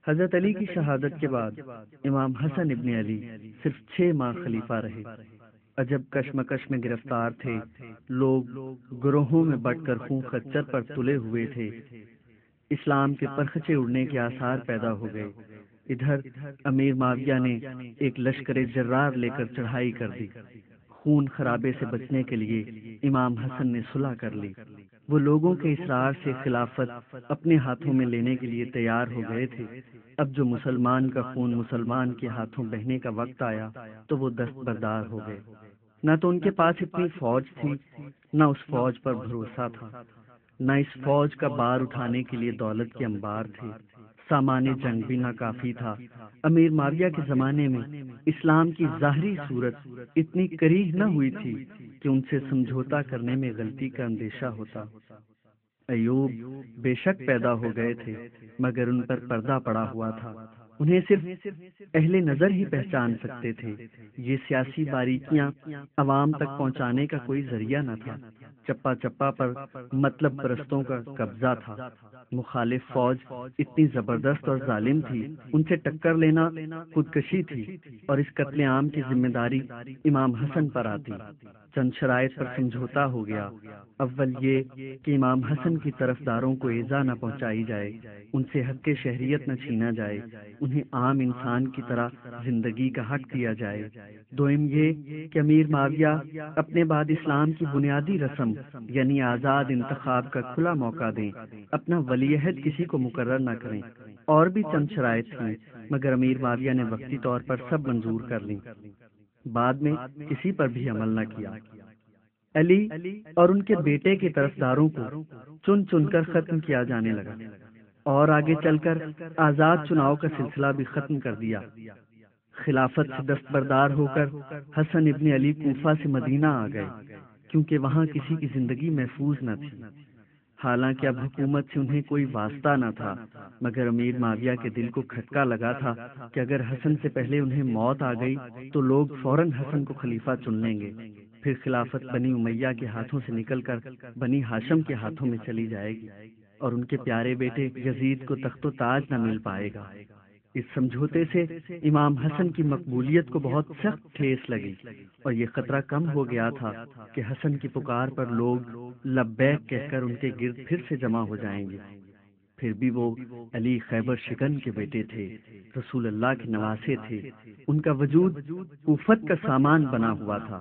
حضرت علی کی شہادت کے بعد امام حسن ابن علی صرف 6 ماہ خلیفہ رہے۔ عجب کشمکش میں گرفتار تھے، لوگ گروہوں میں بٹ کر خون خچر پر تلے ہوئے تھے، اسلام کے پرخچے اڑنے کے آثار پیدا ہو گئے۔ ادھر امیر معاویہ نے ایک لشکر جرار لے کر چڑھائی کر دی۔ خون خرابے سے بچنے کے لیے امام حسن نے صلح کر لی۔ وہ لوگوں کے اصرار سے خلافت اپنے ہاتھوں میں لینے کے لیے تیار ہو گئے تھے۔ اب جو مسلمان کا خون مسلمان کے ہاتھوں بہنے کا وقت آیا تو وہ دستبردار ہو گئے۔ نہ تو ان کے پاس اتنی فوج تھی، نہ اس فوج پر بھروسہ تھا، نہ اس فوج کا بار اٹھانے کے لیے دولت کے انبار تھے۔ سامان جنگ بھی ناکافی تھا۔ امیر معاویہ کے زمانے میں اسلام کی ظاہری صورت اتنی کریہ نہ ہوئی تھی کہ ان سے سمجھوتا کرنے میں غلطی کا اندیشہ ہوتا۔ ایوب بے شک پیدا ہو گئے تھے، مگر ان پر پردہ پڑا ہوا تھا، انہیں صرف اہل نظر ہی پہچان سکتے تھے۔ یہ سیاسی باریکیاں عوام تک پہنچانے کا کوئی ذریعہ نہ تھا۔ چپا چپا پر مطلب پرستوں کا قبضہ تھا۔ مخالف فوج اتنی زبردست اور ظالم تھی، ان سے ٹکر لینا خودکشی تھی، اور اس قتل عام کی ذمہ داری امام حسن پر آتی۔ چند شرائط پر سمجھوتا ہو گیا۔ اول یہ کہ امام حسن کی طرفداروں کو ایذا نہ پہنچائی جائے، ان سے حق شہریت نہ چھینا جائے، انہیں عام انسان کی طرح زندگی کا حق دیا جائے۔ دوم یہ کہ امیر معاویہ اپنے بعد اسلام کی بنیادی رسم یعنی آزاد انتخاب کا کھلا موقع دیں، اپنا ولی عہد کسی کو مقرر نہ کریں۔ اور بھی چند شرائط تھیں، مگر امیر معاویہ نے وقتی طور پر سب منظور کر لیں، بعد میں کسی پر بھی عمل نہ کیا۔ علی اور ان کے بیٹے کے طرفداروں کو چن چن کر ختم کیا جانے لگا، اور آگے چل کر آزاد چناؤ کا سلسلہ بھی ختم کر دیا۔ خلافت سے دستبردار ہو کر حسن ابن علی کوفہ سے مدینہ آ گئے، کیونکہ وہاں کسی کی زندگی محفوظ نہ تھی۔ حالانکہ اب حکومت سے انہیں کوئی واسطہ نہ تھا، مگر امیر معاویہ کے دل کو کھٹکا لگا تھا کہ اگر حسن سے پہلے انہیں موت آ گئی تو لوگ فوراً حسن کو خلیفہ چن لیں گے، پھر خلافت بنی امیہ کے ہاتھوں سے نکل کر بنی ہاشم کے ہاتھوں میں چلی جائے گی، اور ان کے پیارے بیٹے یزید کو تخت و تاج نہ مل پائے گا۔ اس سمجھوتے سے امام حسن کی مقبولیت کو بہت سخت ٹھیس لگی، اور یہ خطرہ کم ہو گیا تھا کہ حسن کی پکار پر لوگ لبیک کہہ کر ان کے گرد پھر سے جمع ہو جائیں گے۔ پھر بھی وہ علی خیبر شکن کے بیٹے تھے، رسول اللہ کے نواسے تھے، ان کا وجود کوفت کا سامان بنا ہوا تھا۔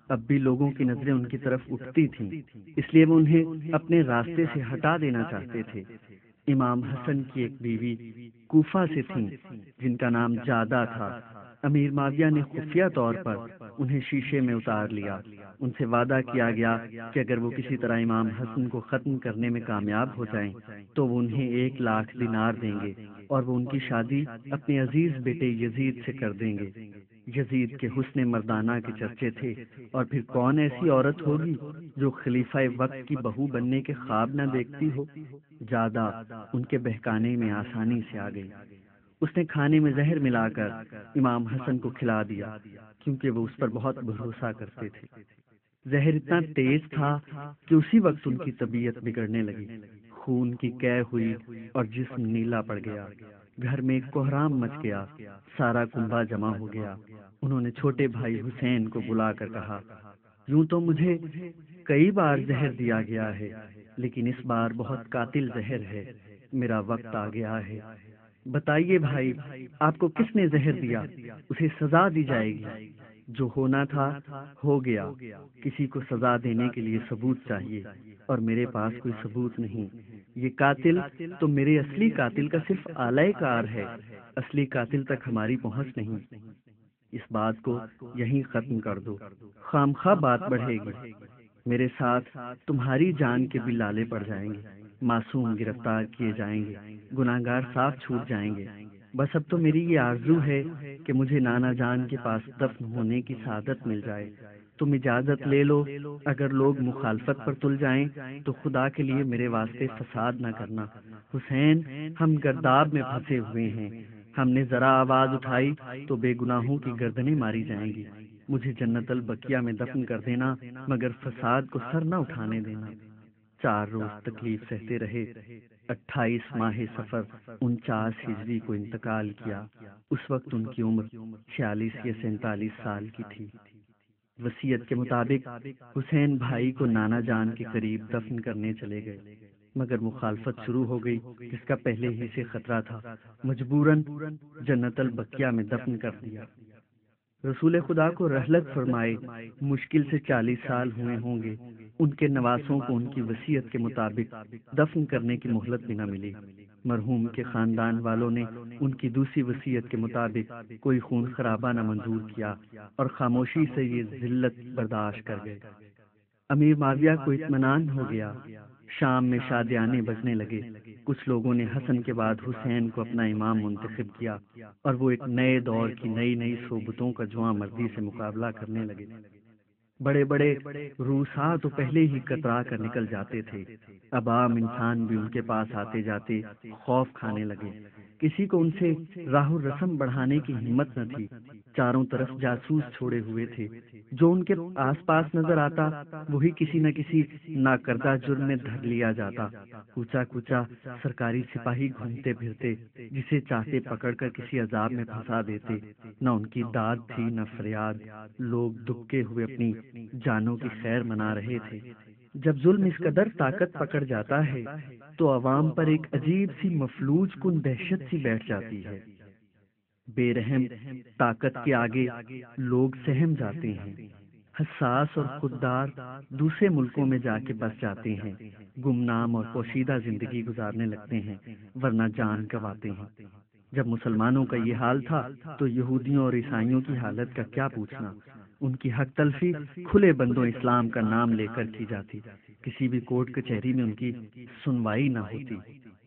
اب بھی لوگوں کی نظریں ان کی طرف اٹھتی تھیں، اس لیے وہ انہیں اپنے راستے سے ہٹا دینا چاہتے تھے۔ امام حسن کی ایک بیوی کوفہ سے تھیں جن کا نام جادہ تھا۔ امیر معاویہ نے خفیہ طور پر انہیں شیشے میں اتار لیا۔ ان سے وعدہ کیا گیا کہ اگر وہ کسی طرح امام حسن کو ختم کرنے میں کامیاب ہو جائیں تو وہ انہیں 1,00,000 دینار دیں گے، اور وہ ان کی شادی اپنے عزیز بیٹے یزید سے کر دیں گے۔ یزید کے حسن مردانہ کے چرچے تھے، اور پھر کون ایسی عورت ہوگی جو خلیفہ وقت کی بہو بننے کے خواب نہ دیکھتی ہو۔ جادہ ان کے بہکانے میں آسانی سے آ گئی۔ اس نے کھانے میں زہر ملا کر امام حسن کو کھلا دیا، کیونکہ وہ اس پر بہت بھروسہ کرتے تھے۔ زہر اتنا تیز تھا کہ اسی وقت ان کی طبیعت بگڑنے لگی، خون کی قے ہوئی اور جسم نیلا پڑ گیا۔ گھر میں کوہرام مچ گیا، سارا کنبہ جمع ہو گیا۔ انہوں نے چھوٹے بھائی حسین کو بلا کر کہا، یوں تو مجھے کئی بار زہر دیا گیا ہے، لیکن اس بار بہت قاتل زہر ہے، میرا وقت آ گیا ہے۔ بتائیے بھائی، آپ کو کس نے زہر دیا؟ اسے سزا دی جائے گی۔ جو ہونا تھا ہو گیا، کسی کو سزا دینے کے لیے ثبوت چاہیے، اور میرے پاس کوئی ثبوت نہیں۔ یہ قاتل تو میرے اصلی قاتل کا صرف آلۂ کار ہے، اصلی قاتل تک ہماری پہنچ نہیں۔ اس بات کو یہیں ختم کر دو، خامخواہ بات بڑھے گی۔ میرے ساتھ تمہاری جان کے بھی لالے پڑ جائیں گے، معصوم گرفتار کیے جائیں گے، گناہگار صاف چھوٹ جائیں گے۔ بس اب تو میری یہ آرزو ہے کہ مجھے نانا جان کے پاس دفن ہونے کی سعادت مل جائے۔ تم اجازت لے لو، اگر لوگ مخالفت پر تل جائیں تو خدا کے لیے میرے واسطے فساد نہ کرنا۔ حسین، ہم گرداب میں پھنسے ہوئے ہیں، ہم نے ذرا آواز اٹھائی تو بے گناہوں کی گردنیں ماری جائیں گی۔ مجھے جنت البقیہ میں دفن کر دینا، مگر فساد کو سر نہ اٹھانے دینا۔ 4 روز تکلیف سہتے رہے، 28 ماہ سفر 49 ہجری کو انتقال کیا۔ اس وقت ان کی عمر 46 یا 47 سال کی تھی۔ وصیت کے مطابق حسین بھائی کو نانا جان کے قریب دفن کرنے چلے گئے، مگر مخالفت شروع ہو گئی جس کا پہلے ہی سے خطرہ تھا۔ مجبوراً جنت البقیہ میں دفن کر دیا۔ رسول خدا کو رحلت فرمائے مشکل سے 40 سال ہوئے ہوں گے، ان کے نواسوں کو ان کی وصیت کے مطابق دفن کرنے کی مہلت بھی نہ ملی۔ مرحوم کے خاندان والوں نے ان کی دوسری وصیت کے مطابق کوئی خون خرابہ نہ منظور کیا اور خاموشی سے یہ ذلت برداشت کر گئے۔ امیر معاویہ کو اطمینان ہو گیا۔ شام میں شادیانے بجنے لگے۔ کچھ لوگوں نے حسن کے بعد حسین کو اپنا امام منتخب کیا اور وہ ایک نئے دور کی نئی صحبتوں کا جواں مردی سے مقابلہ کرنے لگے۔ بڑے بڑے روسا تو پہلے ہی کترا کر نکل جاتے تھے، اب عام انسان بھی ان کے پاس آتے جاتے خوف کھانے لگے۔ کسی کو ان سے راہ و رسم بڑھانے کی ہمت نہ تھی۔ چاروں طرف جاسوس چھوڑے ہوئے تھے، جو ان کے آس پاس نظر آتا وہی کسی نہ کسی ناکردہ جرم میں دھر لیا جاتا۔ کوچا کوچا سرکاری سپاہی گھومتے پھرتے، جسے چاہتے پکڑ کر کسی عذاب میں پھنسا دیتے۔ نہ ان کی داد تھی نہ فریاد، لوگ دبکے ہوئے اپنی جانوں کی خیر منا رہے تھے۔ جب ظلم اس قدر طاقت پکڑ جاتا ہے تو عوام پر ایک عجیب سی مفلوج کن دہشت سی بیٹھ جاتی ہے۔ بے رحم طاقت کے آگے لوگ سہم جاتے ہیں۔ حساس اور خوددار دوسرے ملکوں میں جا کے بس جاتے ہیں، گمنام اور پوشیدہ زندگی گزارنے لگتے ہیں، ورنہ جان گنواتے ہیں۔ جب مسلمانوں کا یہ حال تھا تو یہودیوں اور عیسائیوں کی حالت کا کیا پوچھنا۔ ان کی حق تلفی کھلے بندوں اسلام کا نام لے کر کی جاتی، کسی بھی کورٹ کچہری میں ان کی سنوائی نہ ہوتی،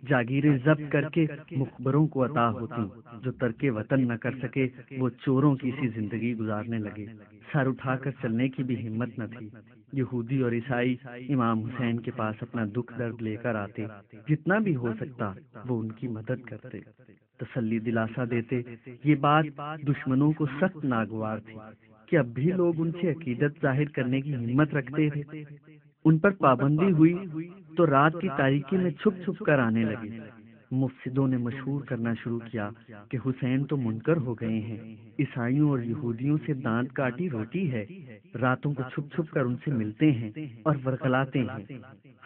جاگیریں ضبط کر کے مخبروں کو عطا ہوتی، جو ترک وطن نہ کر سکے وہ چوروں کی سی زندگی گزارنے لگے، سر اٹھا کر چلنے کی بھی ہمت نہ تھی۔ یہودی اور عیسائی امام حسین کے پاس اپنا دکھ درد لے کر آتے، جتنا بھی ہو سکتا وہ ان کی مدد کرتے، تسلی دلاسا دیتے۔ یہ بات دشمنوں کو سخت ناگوار تھی کہ اب بھی لوگ ان سے عقیدت ظاہر کرنے کی ہمت رکھتے تھے۔ ان پر پابندی ہوئی تو رات کی تاریکی میں چھپ چھپ کر آنے لگے۔ مفسدوں نے مشہور کرنا شروع کیا کہ حسین تو منکر ہو گئے ہیں، عیسائیوں اور یہودیوں سے دانت کاٹی روٹی ہے۔ راتوں کو چھپ چھپ کر ان سے ملتے ہیں اور ورغلاتے ہیں،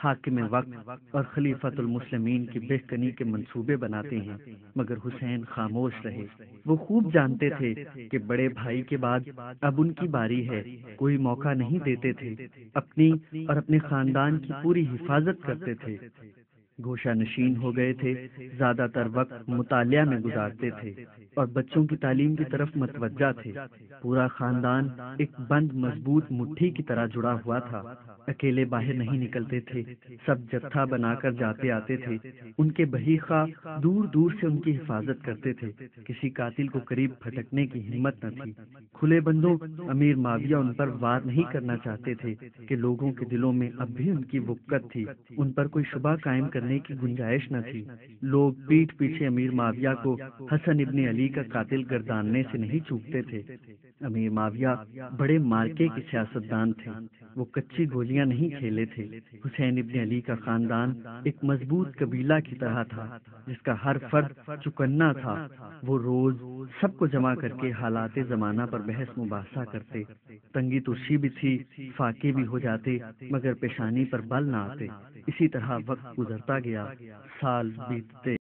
حاکم وقت اور خلیفۃ المسلمین کی بہکنی کے منصوبے بناتے ہیں۔ مگر حسین خاموش رہے۔ وہ خوب جانتے تھے کہ بڑے بھائی کے بعد اب ان کی باری ہے، کوئی موقع نہیں دیتے تھے، اپنی اور اپنے خاندان کی پوری حفاظت کرتے تھے۔ گوشہ نشین ہو گئے تھے، زیادہ تر وقت مطالعہ میں گزارتے تھے اور بچوں کی تعلیم کی طرف متوجہ تھے۔ پورا خاندان ایک بند مضبوط مٹھی کی طرح جڑا ہوا تھا، اکیلے باہر نہیں نکلتے تھے، سب جتھا بنا کر جاتے آتے تھے۔ ان کے بہی خواہ دور دور سے ان کی حفاظت کرتے تھے، کسی قاتل کو قریب پھٹکنے کی ہمت نہ تھی۔ کھلے بندوں امیر معاویہ ان پر وار نہیں کرنا چاہتے تھے کہ لوگوں کے دلوں میں اب بھی ان کی وقت تھی، ان پر کوئی شبہ قائم کرنے کی گنجائش نہ تھی۔ لوگ پیٹھ پیچھے امیر معاویہ کو حسن ابن علی کا قاتل گرداننے سے نہیں چوکتے تھے۔ امیر معاویہ بڑے مارکے کے سیاستدان تھے، وہ کچی گولیاں نہیں کھیلے تھے۔ حسین ابن علی کا خاندان ایک مضبوط قبیلہ کی طرح تھا، جس کا ہر فرد چکنا تھا۔ وہ روز سب کو جمع کر کے حالات زمانہ پر بحث مباحثہ کرتے۔ تنگی ترشی بھی تھی، فاقے بھی ہو جاتے، مگر پیشانی پر بل نہ آتے۔ اسی طرح وقت گزرتا گیا، سال بیتتے